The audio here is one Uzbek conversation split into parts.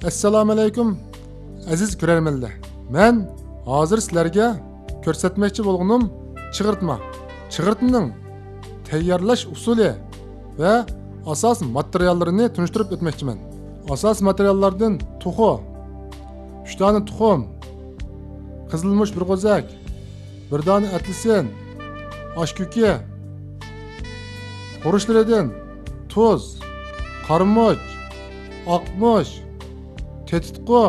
Assalomu alaykum aziz ko'rarmanlar. Men hozir sizlarga ko'rsatmoqchi bo'lganim chig'irtma. Chig'irtmaning tayyorlash usuli va asos materiallarini tunishtirib o'tmoqchiman. Asos materiallardan tuxu, 3 dona tuxum, qizilmush bir qo'zak, 1 dona atlisin, oshkuki, xurushlaridan tuz, qarmoq, oqmush, tetitqo,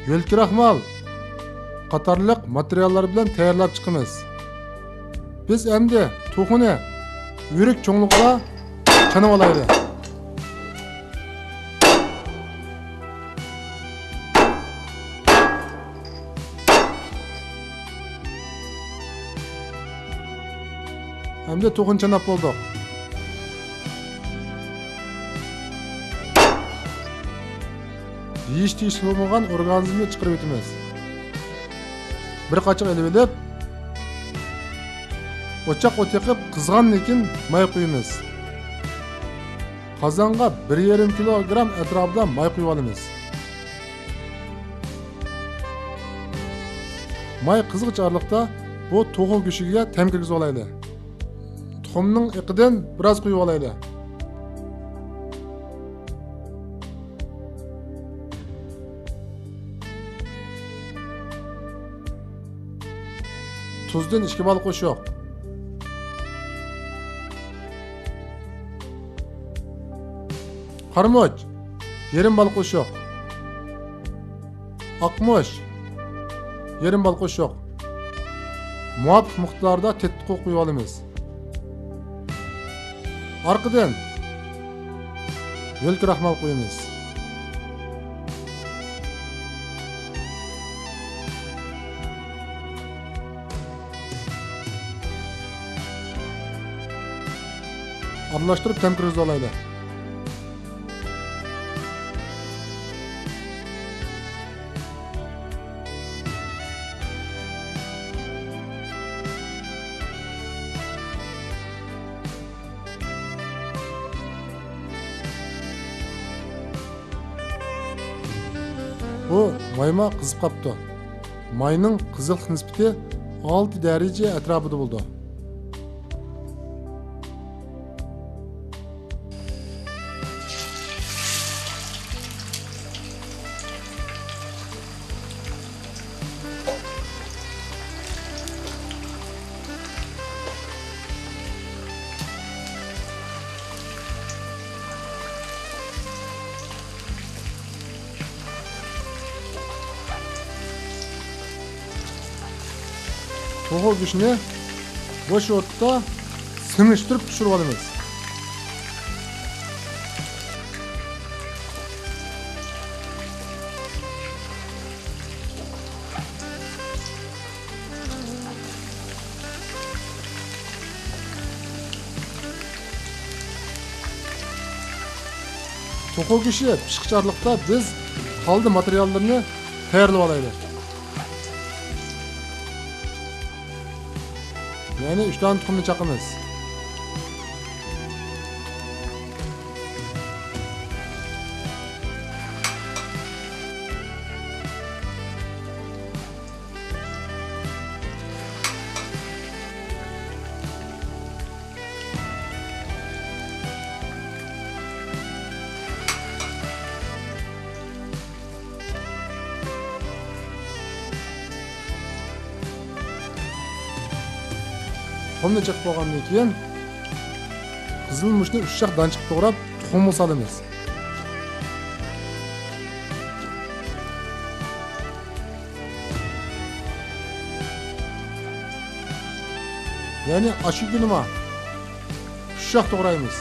yo'lkiraxmal qatorliq materiallar bilan tayyorlab chiqamiz. Biz endi to'xuni yurak cho'ngliqqa chanib olaylik. Endi to'xun chanab bo'ldik. Yiyish bo'lmagan organizmni chiqarib o'tamiz. Bir qachiq elib olib, o'choq o't yoqib qizg'andan keyin may qo'yamiz. Qozonga 1,5 kilogram atrofida may qo'yib olamiz. May qizg'ichorlikda bu to'g'on go'shiga ta'm kirgizib olaylik. Tuxumning iqidan biroz qo'yib olaylik. Tuzdan 2 bal qo'shiq. Qarmoq 1,5 bal qo'shiq. Oqmush 1,5 bal qo'shiq. Muvofiq miqdorda tetitqo qo'yib olamiz. Orqadan yo'lkiraxmal qo'yamiz. Aralashtirib ta'm kirgizib olaylik. Bu mayma qizib qapti. Mayning qiziqlik nisbati 6 daraja atrofida bo'ldi. To'g'ri go'shtni bo'sh o'tda simishtirib pishirib olamiz. To'g'ri go'shti pishqichorlikda biz qoldi materiallarni tayyorlab olaylik. Yani 3 tane tuxumni chaqamiz. Tuxumni chiqib bo'lgandan keyin qizilmushni 3 danchiq to'g'rab tuxumga solamiz. Ya'ni oshkuki nima? 3 to'g'raymiz.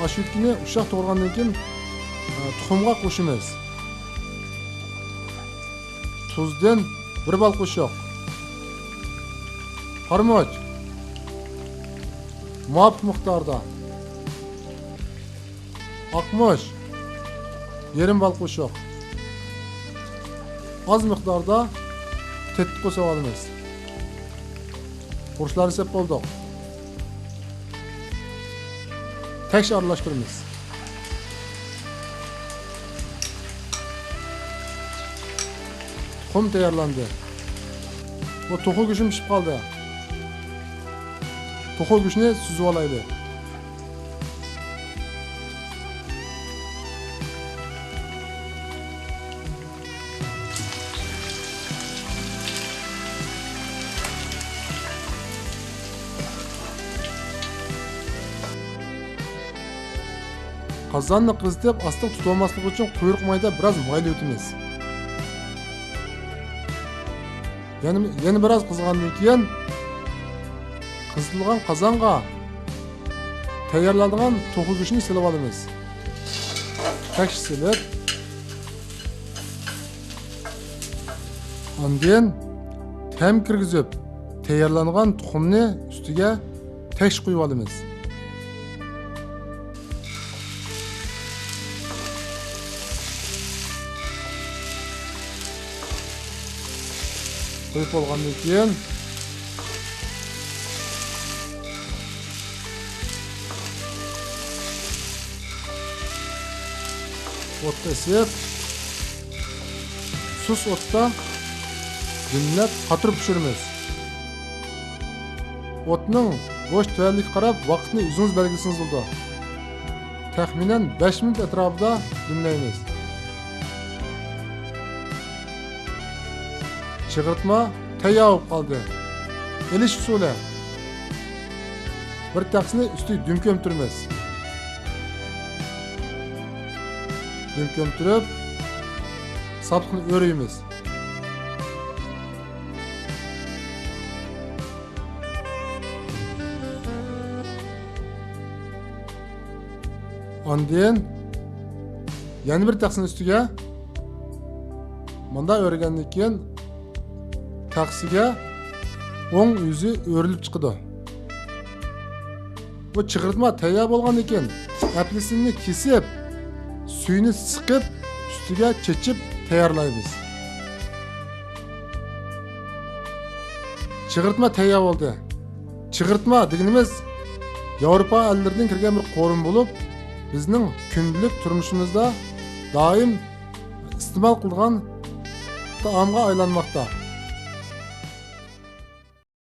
Oshkukini 3 to'g'ragandan keyin tuxumga qo'shamiz. Tuzdan 1 bal qo'shiq. Qarmoq muvofiq miqdorda. Oqmush 1,5 bal qo'shiq. Az miqdorda tetitqo qo'shib olamiz. Xurishlarni sep bo'ldi. Tekrar aralashtiramiz. tuxum tayyorlandi. Bu to'xu go'shim pishib qoldi. To'xu go'shini suzib olaylik. Qozonni qizitib, asti tutib olmaslik uchun quyruq mayda biroz maylayotimiz. Yana biroz qizgandan keyin qizitilgan qozonga tayyorlangan to'xu go'shtini silib olamiz. Taksh silib, ondan tam kirgizib, tayyorlangan tuxumni ustiga taksh qo'yib olamiz. Qo'yib olgandan keyin o'tda isib, sus o'tda dinlab qatirib pishiramiz. O'tning bo'sh tuvalligiga qarab vaqtni o'zingiz belgilasangiz bo'ldi. Taxminan 5 minut atrofida dinlaymiz. Chig'irtma tayyor bo'lib qoldi. Elish usuli. Bir taqsini ustiga dum ko'mtiramiz. Dum ko'mtirib, sapni o'raymiz. Ondan yana bir taqsini ustiga bunda o'ragandan keyin taqsiga o'ng yuzi o'rilib chiqadi. Bu chig'irtma tayyor bo'lgandan keyin apelsinni kesib, suyini siqib, ustiga chechib tayyorlaymiz. Chig'irtma tayyor bo'ldi. Chig'irtma deganimiz Yevropa ellaridan kirgan bir qo'rin bo'lib, bizning kundalik turmushimizda doim iste'mol qilgan taomga aylanmoqda.